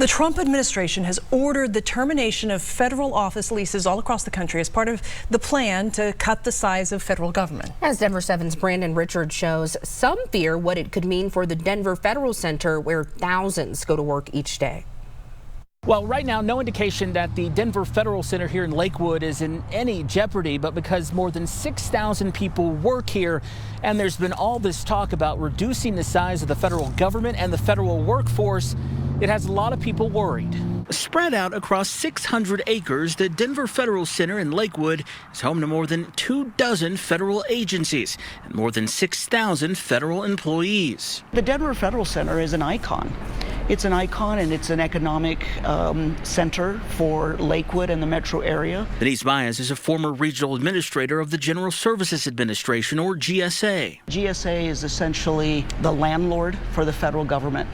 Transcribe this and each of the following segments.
The Trump administration has ordered the termination of federal office leases all across the country as part of the plan to cut the size of federal government. As Denver 7's Brandon Richards shows, some fear what it could mean for the Denver Federal Center, where thousands go to work each day. Well, right now, no indication that the Denver Federal Center here in Lakewood is in any jeopardy, but because more than 6,000 people work here, and there's been all this talk about reducing the size of the federal government and the federal workforce, it has a lot of people worried. Spread out across 600 acres, the Denver Federal Center in Lakewood is home to more than 24 federal agencies and more than 6,000 federal employees. The Denver Federal Center is an icon. It's an icon, and it's an economic center for Lakewood and the metro area. Denise Baez is a former regional administrator of the General Services Administration, or GSA. GSA is essentially the landlord for the federal government.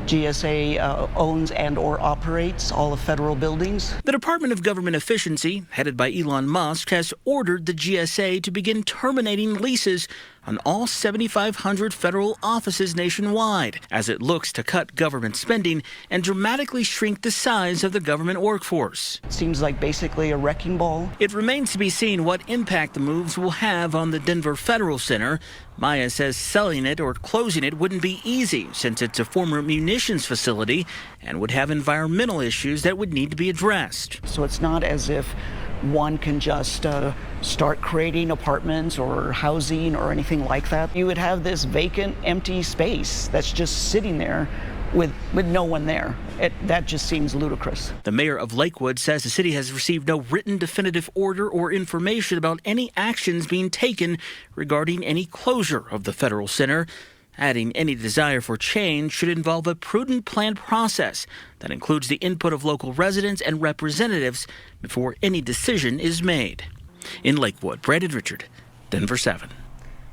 GSA owns and/or operates all the federal buildings. The Department of Government Efficiency, headed by Elon Musk, has ordered the GSA to begin terminating leases on all 7,500 federal offices nationwide as it looks to cut government spending and dramatically shrink the size of the government workforce. It seems like basically a wrecking ball. It remains to be seen what impact the moves will have on the Denver Federal Center. Maya says selling it or closing it wouldn't be easy since it's a former munitions facility and would have environmental issues that would need to be addressed. So it's not as if one can just start creating apartments or housing or anything like that. You would have this vacant, empty space that's just sitting there with no one there. That just seems ludicrous. The mayor of Lakewood says the city has received no written definitive order or information about any actions being taken regarding any closure of the federal center, adding any desire for change should involve a prudent planned process that includes the input of local residents and representatives before any decision is made. In Lakewood, Brandon Richard, Denver 7.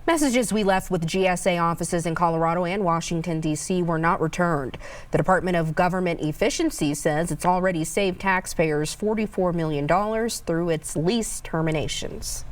Messages we left with GSA offices in Colorado and Washington, D.C. were not returned. The Department of Government Efficiency says it's already saved taxpayers $44 million through its lease terminations.